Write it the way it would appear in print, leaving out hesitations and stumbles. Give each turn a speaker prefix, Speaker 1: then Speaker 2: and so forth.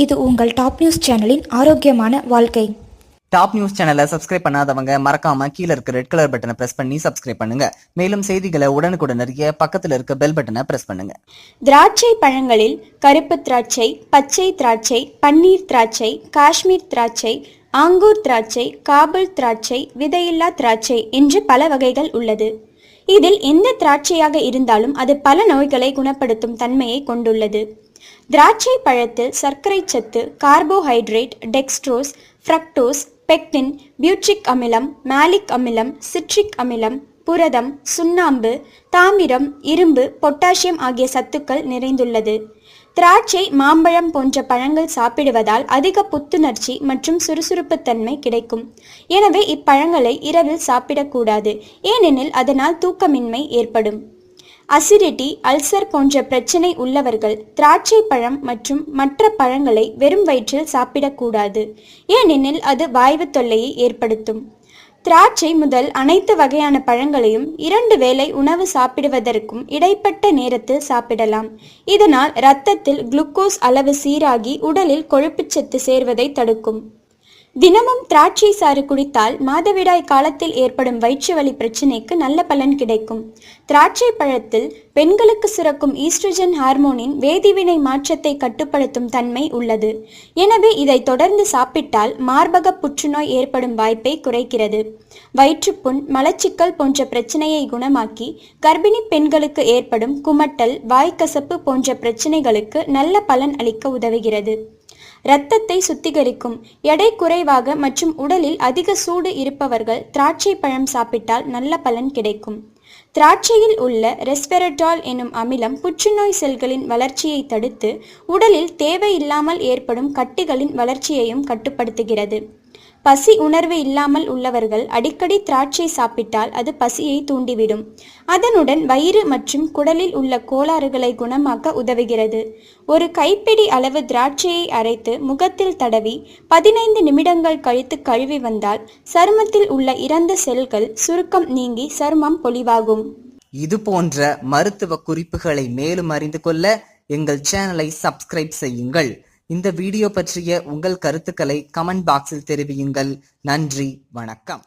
Speaker 1: இது உங்கள் top news சேனலின் ஆரோக்கியமான வாழ்க்கை.
Speaker 2: டாப் நியூஸ் சேனலை சப்ஸ்கிரைப் பண்ணாதவங்க மறக்காம கீழ இருக்க ரெட் கலர் பட்டனை பிரஸ் பண்ணி சப்ஸ்கிரைப் பண்ணுங்க. மேலும் செய்திகளை உடனுக்குடன் அறிய பக்கத்துல இருக்க பெல் பட்டனை பிரஸ் பண்ணுங்க.
Speaker 3: திராட்சை பழங்களில் கருப்பு திராட்சை, பச்சை திராட்சை, பன்னீர் திராட்சை, காஷ்மீர் திராட்சை, ஆங்கூர் திராட்சை, காபூல் திராட்சை, விதையில்லா திராட்சை என்று பல வகைகள் உள்ளது. இதில் எந்த திராட்சையாக இருந்தாலும் அது பல நோய்களை குணப்படுத்தும் தன்மையை கொண்டுள்ளது. திராட்சை பழத்தில் சர்க்கரை சத்து, carbohydrate, dextrose, fructose, pectin, butyric அமிலம், மாலிக் அமிலம், சிட்ரிக் அமிலம், புரதம், சுண்ணாம்பு, தாமிரம், இரும்பு, பொட்டாசியம் ஆகிய சத்துக்கள் நிறைந்துள்ளது. திராட்சை, மாம்பழம் போன்ற பழங்கள் சாப்பிடுவதால் அதிக புத்துணர்ச்சி மற்றும் சுறுசுறுப்புத்தன்மை கிடைக்கும். எனவே இப்பழங்களை இரவில் சாப்பிடக்கூடாது, ஏனெனில் அதனால் தூக்கமின்மை ஏற்படும். அசிடிட்டி, அல்சர் போன்ற பிரச்சனை உள்ளவர்கள் திராட்சை பழம் மற்றும் மற்ற பழங்களை வெறும் வயிற்றில் சாப்பிடக்கூடாது, ஏனெனில் அது வாய்வு தொல்லையை ஏற்படுத்தும். திராட்சை முதல் அனைத்து வகையான பழங்களையும் 2 வேளை உணவு சாப்பிடுவதற்கும் இடைப்பட்ட நேரத்தில் சாப்பிடலாம். இதனால் இரத்தத்தில் குளுக்கோஸ் அளவு சீராகி உடலில் கொழுப்புச்சத்து சேர்வதை தடுக்கும். தினமும் திராட்சை சாறு குடித்தால் மாதவிடாய் காலத்தில் ஏற்படும் வயிற்று வலி பிரச்சனைக்கு நல்ல பலன் கிடைக்கும். திராட்சை பழத்தில் பெண்களுக்கு சுரக்கும் ஈஸ்ட்ரோஜன் ஹார்மோனின் வேதிவினை மாற்றத்தை கட்டுப்படுத்தும் தன்மை உள்ளது. எனவே இதை தொடர்ந்து சாப்பிட்டால் மார்பக புற்றுநோய் ஏற்படும் வாய்ப்பை குறைக்கிறது. வயிற்றுப்புண், மலச்சிக்கல் போன்ற பிரச்சனையை குணமாக்கி கர்ப்பிணி பெண்களுக்கு ஏற்படும் குமட்டல், வாய்க்கசப்பு போன்ற பிரச்சனைகளுக்கு நல்ல பலன் அளிக்க உதவுகிறது. இரத்தத்தை சுத்திகரிக்கும். எடை குறைவாக மற்றும் உடலில் அதிக சூடு இருப்பவர்கள் திராட்சை பழம் சாப்பிட்டால் நல்ல பலன் கிடைக்கும். திராட்சையில் உள்ள ரெஸ்வெரட்ரால் எனும் அமிலம் புற்றுநோய் செல்களின் வளர்ச்சியை தடுத்து உடலில் தேவையில்லாமல் ஏற்படும் கட்டிகளின் வளர்ச்சியையும் கட்டுப்படுத்துகிறது. பசி உணர்வு இல்லாமல் உள்ளவர்கள் அடிக்கடி திராட்சை சாப்பிட்டால் அது பசியை தூண்டிவிடும். அதனுடன் வயிறு மற்றும் குடலில் உள்ள கோளாறுகளை குணமாக்க உதவுகிறது. ஒரு கைப்பிடி அளவு திராட்சையை அரைத்து முகத்தில் தடவி 15 நிமிடங்கள் கழித்து கழுவி வந்தால் சருமத்தில் உள்ள இறந்த செல்கள் சுருக்கம் நீங்கி சருமம் பொலிவாகும்.
Speaker 2: இது போன்ற மருத்துவ குறிப்புகளை மேலும் அறிந்து கொள்ள எங்கள் சேனலை சப்ஸ்கிரைப் செய்யுங்கள். இந்த வீடியோ பற்றிய உங்கள் கருத்துக்களை கமெண்ட் பாக்ஸில் தெரிவியுங்கள். நன்றி, வணக்கம்.